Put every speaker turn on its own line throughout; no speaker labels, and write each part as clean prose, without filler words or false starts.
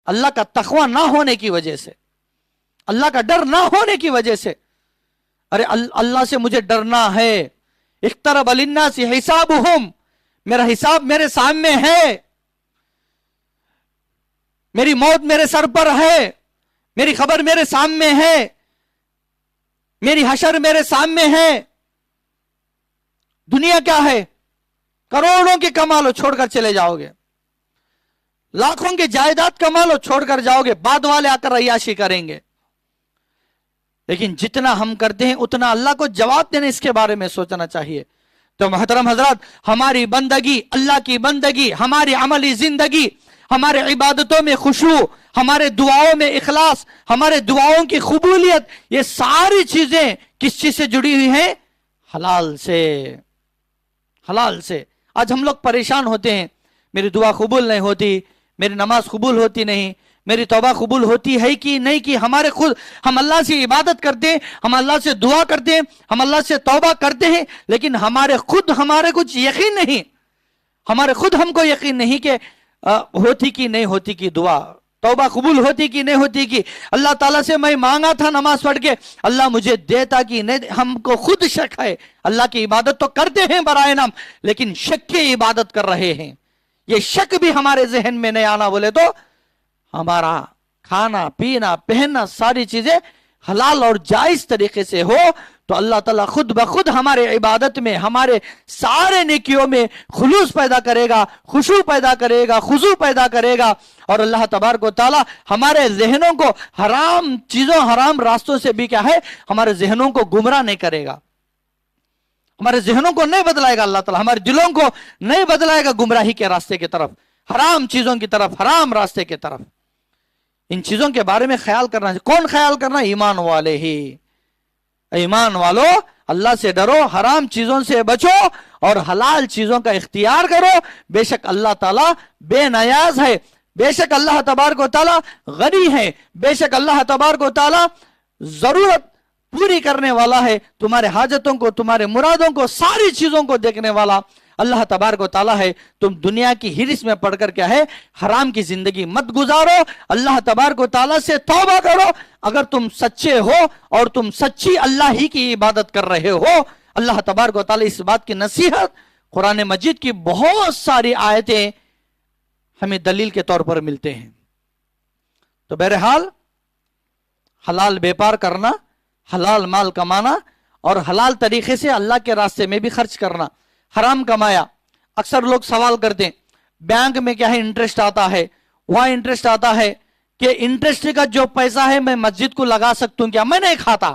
اللہ کا تقوی نہ ہونے کی وجہ سے، اللہ کا ڈر نہ ہونے کی وجہ سے. ارے اللہ سے مجھے ڈرنا ہے. اقترب للناس حسابہم، میرا حساب میرے سامنے ہے، میری موت میرے سر پر ہے، میری خبر میرے سامنے ہے، میری حشر میرے سامنے ہے. دنیا کیا ہے؟ کروڑوں کے کما لو چھوڑ کر چلے جاؤ گے، لاکھوں کے جائیداد کما لو چھوڑ کر جاؤ گے، بعد والے آ کر عیاشی کریں گے. لیکن جتنا ہم کرتے ہیں اتنا اللہ کو جواب دینے اس کے بارے میں سوچنا چاہیے. تو محترم حضرات، ہماری بندگی، اللہ کی بندگی، ہماری عملی زندگی، ہمارے عبادتوں میں خشوع، ہمارے دعاؤں میں اخلاص، ہمارے دعاؤں کی قبولیت، یہ ساری چیزیں کس چیز سے جڑی ہوئی ہیں؟ حلال سے. حلال سے. آج ہم لوگ پریشان ہوتے ہیں، میری دعا قبول نہیں ہوتی، میری نماز قبول ہوتی نہیں، میری توبہ قبول ہوتی ہے کہ نہیں کی. ہم اللہ سے عبادت کرتے ہیں، ہم اللہ سے دعا کرتے ہیں، ہم اللہ سے توبہ کرتے ہیں، لیکن ہمارے کچھ یقین نہیں، ہمارے خود ہم کو یقین نہیں کہ ہوتی کی نہیں ہوتی کی دعا، توبہ قبول ہوتی کی نہیں ہوتی کی. اللہ تعالیٰ سے میں مانگا تھا نماز پڑھ کے، اللہ مجھے دیتا کی نہیں. ہم کو خود شک ہے. اللہ کی عبادت تو کرتے ہیں برائے نام، لیکن شک کی عبادت کر رہے ہیں. یہ شک بھی ہمارے ذہن میں نہیں آنا بولے تو ہمارا کھانا پینا پہننا ساری چیزیں حلال اور جائز طریقے سے ہو تو اللہ تعالیٰ خود بخود ہمارے عبادت میں، ہمارے سارے نیکیوں میں خلوص پیدا کرے گا، خشوع پیدا کرے گا، خضوع پیدا کرے گا. اور اللہ تبارک و تعالیٰ ہمارے ذہنوں کو حرام چیزوں، حرام راستوں سے بھی کیا ہے، ہمارے ذہنوں کو گمراہ نہیں کرے گا، ہمارے ذہنوں کو نہیں بدلائے گا. اللہ تعالیٰ ہمارے دلوں کو نہیں بدلائے گا گمراہی کے راستے کی طرف، حرام چیزوں کی طرف، حرام راستے کی طرف. ان چیزوں کے بارے میں خیال کرنا ہے. کون خیال کرنا؟ ایمان والے ہی. ایمان والو، اللہ سے ڈرو، حرام چیزوں سے بچو اور حلال چیزوں کا اختیار کرو. بے شک اللہ تعالیٰ بے نیاز ہے، بے شک اللہ تبارک و تعالیٰ غنی ہے، بے شک اللہ تبارک و تعالیٰ ضرورت پوری کرنے والا ہے. تمہارے حاجتوں کو، تمہارے مرادوں کو، ساری چیزوں کو دیکھنے والا اللہ تبارک و تعالیٰ ہے. تم دنیا کی ہرس میں پڑھ کر کیا ہے، حرام کی زندگی مت گزارو. اللہ تبارک و تعالیٰ سے توبہ کرو. اگر تم سچے ہو اور تم سچی اللہ ہی کی عبادت کر رہے ہو، اللہ تبارک و تعالیٰ اس بات کی نصیحت قرآن مجید کی بہت ساری آیتیں ہمیں دلیل کے طور پر ملتے ہیں. تو بہرحال حلال بیپار کرنا، حلال مال کمانا اور حلال طریقے سے اللہ کے راستے میں بھی خرچ کرنا. حرام کمایا، اکثر لوگ سوال کرتے ہیں بینک میں کیا ہے انٹرسٹ آتا ہے، وہاں انٹرسٹ آتا ہے کہ انٹرسٹ کا جو پیسہ ہے میں مسجد کو لگا سکتا ہوں کیا؟ میں نہیں کھاتا،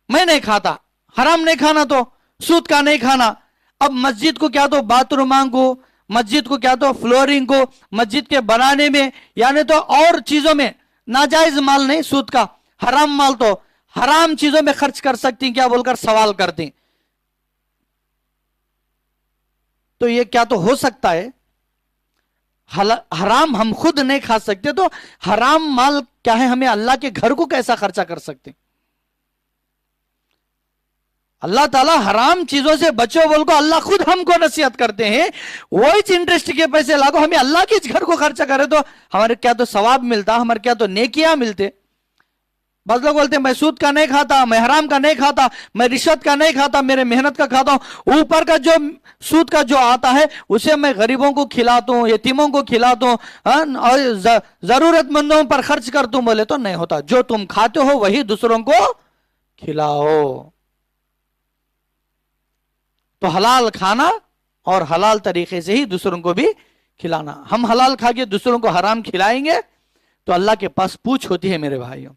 میں نہیں کھاتا. حرام نہیں کھانا تو سود کا نہیں کھانا. اب مسجد کو کیا تو باتھ روم کو، مسجد کو کیا تو فلورنگ کو، مسجد کے بنانے میں یعنی تو اور چیزوں میں ناجائز مال نہیں، سود کا حرام مال تو حرام چیزوں میں خرچ کر سکتی کیا بول کر سوال کرتے. تو یہ کیا تو ہو سکتا ہے؟ حرام ہم خود نہیں کھا سکتے تو حرام مال کیا ہے ہمیں اللہ کے گھر کو کیسا خرچہ کر سکتے؟ اللہ تعالیٰ حرام چیزوں سے بچو بول کو اللہ خود ہم کو نصیحت کرتے ہیں. وہی انٹرسٹ کے پیسے لاگو ہمیں اللہ کے گھر کو خرچہ کرے تو ہمارے کیا تو ثواب ملتا، ہمارے کیا تو نیکیاں ملتے. بعض لوگ بولتے ہیں میں سود کا نہیں کھاتا، میں حرام کا نہیں کھاتا، میں رشوت کا نہیں کھاتا، میرے محنت کا کھاتا ہوں، اوپر کا جو سود کا جو آتا ہے اسے میں غریبوں کو کھلاتا ہوں، یتیموں کو کھلاتا ہوں اور ضرورت مندوں پر خرچ کرتا ہوں. بولے تو نہیں ہوتا. جو تم کھاتے ہو وہی دوسروں کو کھلاؤ. تو حلال کھانا اور حلال طریقے سے ہی دوسروں کو بھی کھلانا. ہم حلال کھا کے دوسروں کو حرام کھلائیں گے تو اللہ کے پاس پوچھ ہوتی ہے میرے بھائیوں.